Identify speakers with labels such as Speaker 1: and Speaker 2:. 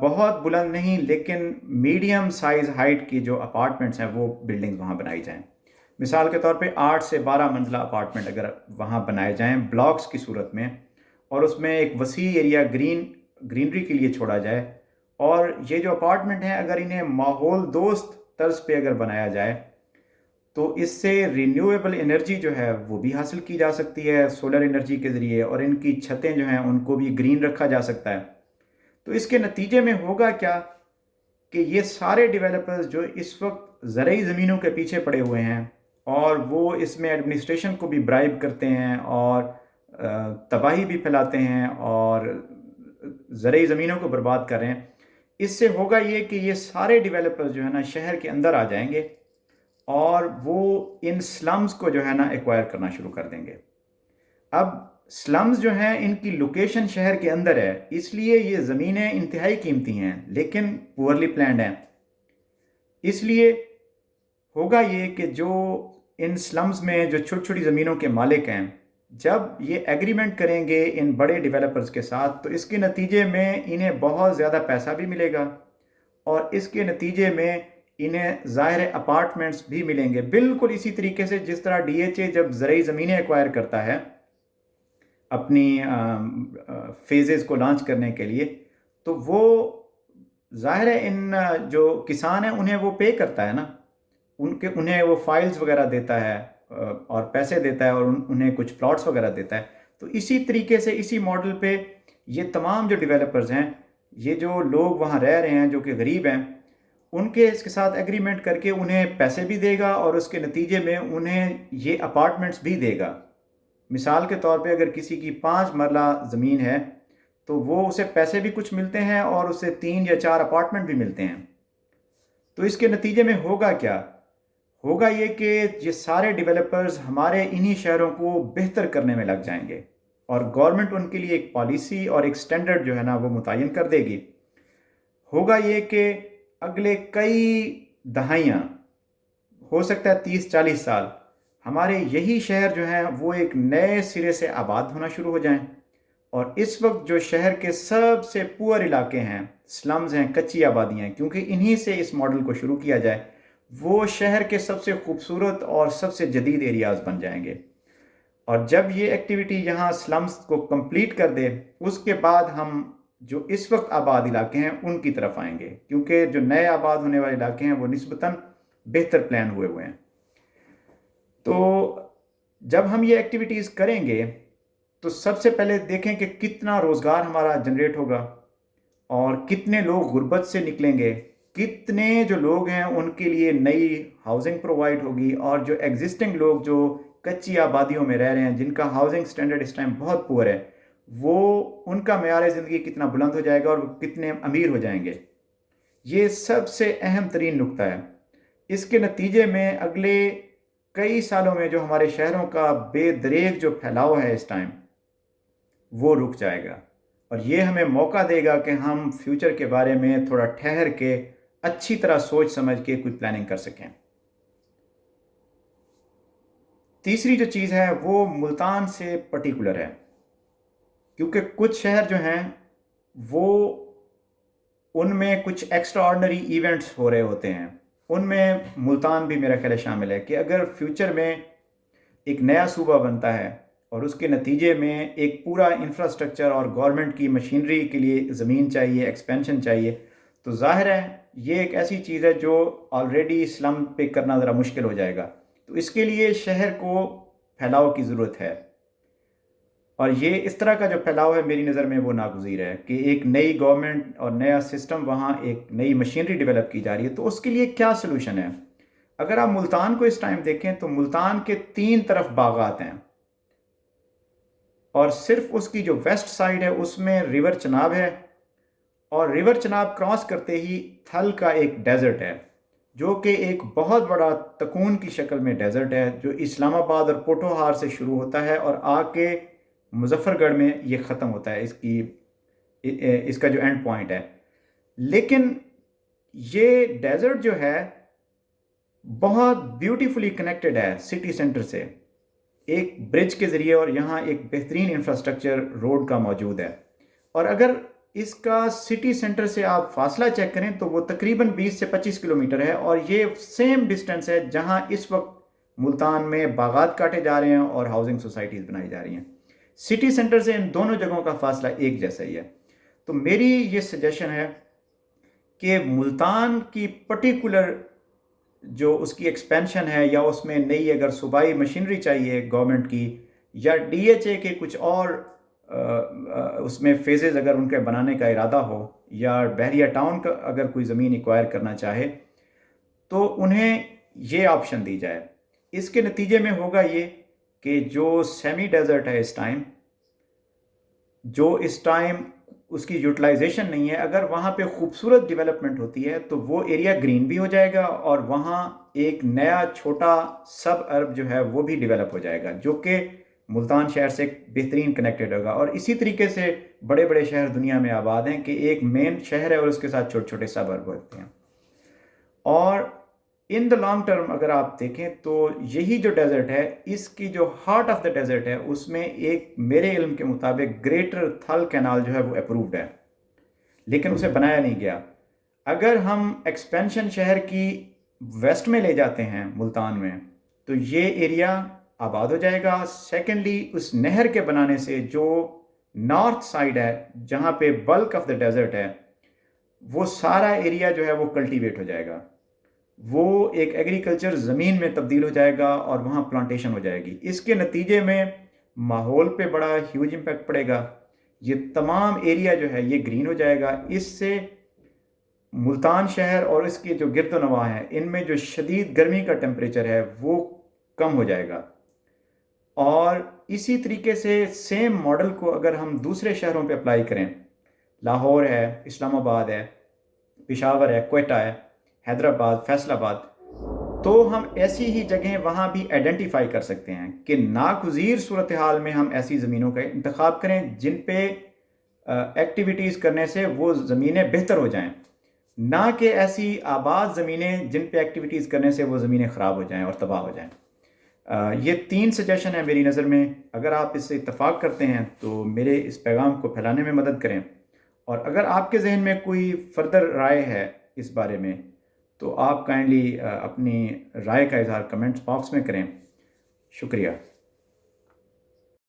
Speaker 1: بہت بلند نہیں لیکن میڈیم سائز ہائٹ کی جو اپارٹمنٹس ہیں وہ بلڈنگز وہاں بنائی جائیں. مثال کے طور پہ 8 سے 12 منزلہ اپارٹمنٹ اگر وہاں بنائے جائیں بلاکس کی صورت میں، اور اس میں ایک وسیع ایریا گرینری کے لیے چھوڑا جائے، اور یہ جو اپارٹمنٹ ہیں اگر انہیں ماحول دوست طرز پہ اگر بنایا جائے تو اس سے رینیویبل انرجی جو ہے وہ بھی حاصل کی جا سکتی ہے سولر انرجی کے ذریعے، اور ان کی چھتیں جو ہیں ان کو بھی گرین رکھا جا سکتا ہے. تو اس کے نتیجے میں ہوگا کیا کہ یہ سارے ڈیولپرز جو اس وقت زرعی زمینوں کے پیچھے پڑے ہوئے ہیں اور وہ اس میں ایڈمنسٹریشن کو بھی برائب کرتے ہیں اور تباہی بھی پھیلاتے ہیں اور زرعی زمینوں کو برباد کر رہے ہیں، اس سے ہوگا یہ کہ یہ سارے ڈیولپرز جو ہے نا شہر کے اندر آ جائیں گے اور وہ ان سلمز کو جو ہے نا ایکوائر کرنا شروع کر دیں گے. اب سلمز جو ہیں ان کی لوکیشن شہر کے اندر ہے، اس لیے یہ زمینیں انتہائی قیمتی ہیں لیکن پورلی پلانڈ ہیں. اس لیے ہوگا یہ کہ جو ان سلمز میں جو چھوٹی چھوٹی زمینوں کے مالک ہیں، جب یہ ایگریمنٹ کریں گے ان بڑے ڈیولپرز کے ساتھ تو اس کے نتیجے میں انہیں بہت زیادہ پیسہ بھی ملے گا، اور اس کے نتیجے میں انہیں ظاہر اپارٹمنٹس بھی ملیں گے، بالکل اسی طریقے سے جس طرح ڈی ایچ اے جب زرعی زمینیں ایکوائر کرتا ہے اپنی فیزز کو لانچ کرنے کے لیے، تو وہ ظاہر ہے ان جو کسان ہیں انہیں وہ پے کرتا ہے نا، انہیں وہ فائلز وغیرہ دیتا ہے اور پیسے دیتا ہے اور انہیں کچھ پلاٹس وغیرہ دیتا ہے. تو اسی طریقے سے اسی ماڈل پہ یہ تمام جو ڈیولپرز ہیں، یہ جو لوگ وہاں رہ رہے ہیں جو کہ غریب ہیں، ان کے اس کے ساتھ ایگریمنٹ کر کے انہیں پیسے بھی دے گا اور اس کے نتیجے میں انہیں یہ اپارٹمنٹس بھی دے گا. مثال کے طور پہ اگر کسی کی 5 مرلہ زمین ہے تو وہ اسے پیسے بھی کچھ ملتے ہیں اور اسے 3 یا 4 اپارٹمنٹ بھی ملتے ہیں. تو اس کے نتیجے میں ہوگا کیا؟ ہوگا یہ کہ یہ سارے ڈیولپرز ہمارے انہی شہروں کو بہتر کرنے میں لگ جائیں گے، اور گورنمنٹ ان کے لیے ایک پالیسی اور ایک سٹینڈرڈ جو ہے نا وہ متعین کر دے گی. ہوگا یہ کہ اگلے کئی دہائیاں، ہو سکتا ہے 30-40 سال، ہمارے یہی شہر جو ہیں وہ ایک نئے سرے سے آباد ہونا شروع ہو جائیں. اور اس وقت جو شہر کے سب سے پور علاقے ہیں، سلمز ہیں، کچی آبادیاں ہیں، کیونکہ انہی سے اس ماڈل کو شروع کیا جائے، وہ شہر کے سب سے خوبصورت اور سب سے جدید ایریاز بن جائیں گے. اور جب یہ ایکٹیویٹی یہاں سلمز کو کمپلیٹ کر دے، اس کے بعد ہم جو اس وقت آباد علاقے ہیں ان کی طرف آئیں گے، کیونکہ جو نئے آباد ہونے والے علاقے ہیں وہ نسبتاً بہتر پلان ہوئے ہیں. تو جب ہم یہ ایکٹیویٹیز کریں گے تو سب سے پہلے دیکھیں کہ کتنا روزگار ہمارا جنریٹ ہوگا اور کتنے لوگ غربت سے نکلیں گے، کتنے جو لوگ ہیں ان کے لیے نئی ہاؤسنگ پرووائڈ ہوگی، اور جو ایگزسٹنگ لوگ جو کچی آبادیوں میں رہ رہے ہیں جن کا ہاؤسنگ سٹینڈرڈ اس ٹائم بہت پور ہے، وہ ان کا معیار زندگی کتنا بلند ہو جائے گا اور وہ کتنے امیر ہو جائیں گے. یہ سب سے اہم ترین نقطہ ہے. اس کے نتیجے میں اگلے کئی سالوں میں جو ہمارے شہروں کا بے دریغ جو پھیلاؤ ہے اس ٹائم وہ رک جائے گا، اور یہ ہمیں موقع دے گا کہ ہم فیوچر کے بارے میں تھوڑا ٹھہر کے اچھی طرح سوچ سمجھ کے کوئی پلاننگ کر سکیں. تیسری جو چیز ہے وہ ملتان سے پرٹیکولر ہے، کیونکہ کچھ شہر جو ہیں وہ ان میں کچھ ایکسٹرا آرڈنری ایونٹس ہو رہے ہوتے ہیں، ان میں ملتان بھی میرا خیال شامل ہے کہ اگر فیوچر میں ایک نیا صوبہ بنتا ہے اور اس کے نتیجے میں ایک پورا انفراسٹرکچر اور گورنمنٹ کی مشینری کے لیے زمین چاہیے، ایکسپینشن چاہیے، تو ظاہر ہے یہ ایک ایسی چیز ہے جو آلریڈی اسلم پہ کرنا ذرا مشکل ہو جائے گا. تو اس کے لیے شہر کو پھیلاؤ کی ضرورت ہے، اور یہ اس طرح کا جو پھیلاؤ ہے میری نظر میں وہ ناگزیر ہے کہ ایک نئی گورنمنٹ اور نیا سسٹم، وہاں ایک نئی مشینری ڈیولپ کی جا رہی ہے. تو اس کے لیے کیا سلوشن ہے؟ اگر آپ ملتان کو اس ٹائم دیکھیں تو ملتان کے 3 طرف باغات ہیں، اور صرف اس کی جو ویسٹ سائڈ ہے اس میں ریور چناب ہے، اور ریور چناب کراس کرتے ہی تھل کا ایک ڈیزرٹ ہے جو کہ ایک بہت بڑا تکون کی شکل میں ڈیزرٹ ہے، جو اسلام آباد اور پوٹوہار سے شروع ہوتا ہے اور آ کے مظفر گڑھ میں یہ ختم ہوتا ہے، اس کا جو اینڈ پوائنٹ ہے. لیکن یہ ڈیزرٹ جو ہے بہت بیوٹیفلی کنیکٹڈ ہے سٹی سینٹر سے ایک برج کے ذریعے، اور یہاں ایک بہترین انفراسٹرکچر روڈ کا موجود ہے. اور اگر اس کا سٹی سینٹر سے آپ فاصلہ چیک کریں تو وہ تقریباً 20 سے 25 کلومیٹر ہے، اور یہ سیم ڈسٹنس ہے جہاں اس وقت ملتان میں باغات کاٹے جا رہے ہیں اور ہاؤسنگ سوسائٹیز بنائی جا رہی ہیں۔ سٹی سینٹر سے ان دونوں جگہوں کا فاصلہ ایک جیسا ہی ہے۔ تو میری یہ سجیشن ہے کہ ملتان کی پرٹیکولر جو اس کی ایکسپینشن ہے، یا اس میں نئی اگر صوبائی مشینری چاہیے گورنمنٹ کی، یا ڈی ایچ اے کے کچھ اور اس میں فیزز اگر ان کے بنانے کا ارادہ ہو، یا بحریہ ٹاؤن کا اگر کوئی زمین ایکوائر کرنا چاہے، تو انہیں یہ آپشن دی جائے۔ اس کے نتیجے میں ہوگا یہ کہ جو سیمی ڈیزرٹ ہے اس ٹائم اس کی یوٹیلائزیشن نہیں ہے، اگر وہاں پہ خوبصورت ڈیولپمنٹ ہوتی ہے تو وہ ایریا گرین بھی ہو جائے گا، اور وہاں ایک نیا چھوٹا سب ارب جو ہے وہ بھی ڈیولپ ہو جائے گا، جو کہ ملتان شہر سے بہترین کنیکٹڈ ہوگا۔ اور اسی طریقے سے بڑے بڑے شہر دنیا میں آباد ہیں کہ ایک مین شہر ہے اور اس کے ساتھ چھوٹے چھوٹے سب ارب ہوتے ہیں۔ اور ان دا لانگ ٹرم اگر آپ دیکھیں تو یہی جو ڈیزرٹ ہے، اس کی جو ہارٹ آف دا ڈیزرٹ ہے، اس میں ایک میرے علم کے مطابق گریٹر تھل کینال جو ہے وہ اپرووڈ ہے، لیکن اسے بنایا نہیں گیا۔ اگر ہم ایکسپینشن شہر کی ویسٹ میں لے جاتے ہیں ملتان میں، تو یہ ایریا آباد ہو جائے گا۔ سیکنڈلی، اس نہر کے بنانے سے جو نارتھ سائڈ ہے جہاں پہ بلک آف دا ڈیزرٹ ہے، وہ سارا ایریا جو ہے وہ کلٹیویٹ ہو جائے گا، وہ ایک ایگریکلچر زمین میں تبدیل ہو جائے گا، اور وہاں پلانٹیشن ہو جائے گی۔ اس کے نتیجے میں ماحول پہ بڑا ہیوج امپیکٹ پڑے گا۔ یہ تمام ایریا جو ہے یہ گرین ہو جائے گا۔ اس سے ملتان شہر اور اس کے جو گرد و نواح ہیں، ان میں جو شدید گرمی کا ٹیمپریچر ہے وہ کم ہو جائے گا۔ اور اسی طریقے سے سیم ماڈل کو اگر ہم دوسرے شہروں پہ اپلائی کریں، لاہور ہے، اسلام آباد ہے، پشاور ہے، کوئٹہ ہے، حیدرآباد، فیصل آباد، تو ہم ایسی ہی جگہیں وہاں بھی آئیڈینٹیفائی کر سکتے ہیں کہ ناگزیر صورتحال میں ہم ایسی زمینوں کا انتخاب کریں جن پہ ایکٹیویٹیز کرنے سے وہ زمینیں بہتر ہو جائیں، نہ کہ ایسی آباد زمینیں جن پہ ایکٹیویٹیز کرنے سے وہ زمینیں خراب ہو جائیں اور تباہ ہو جائیں۔ یہ 3 سجیشن ہیں میری نظر میں۔ اگر آپ اس سے اتفاق کرتے ہیں تو میرے اس پیغام کو پھیلانے میں مدد کریں، اور اگر آپ کے ذہن میں کوئی فردر رائے ہے اس بارے میں تو آپ کائنڈلی اپنی رائے کا اظہار کمنٹس باکس میں کریں۔ شکریہ۔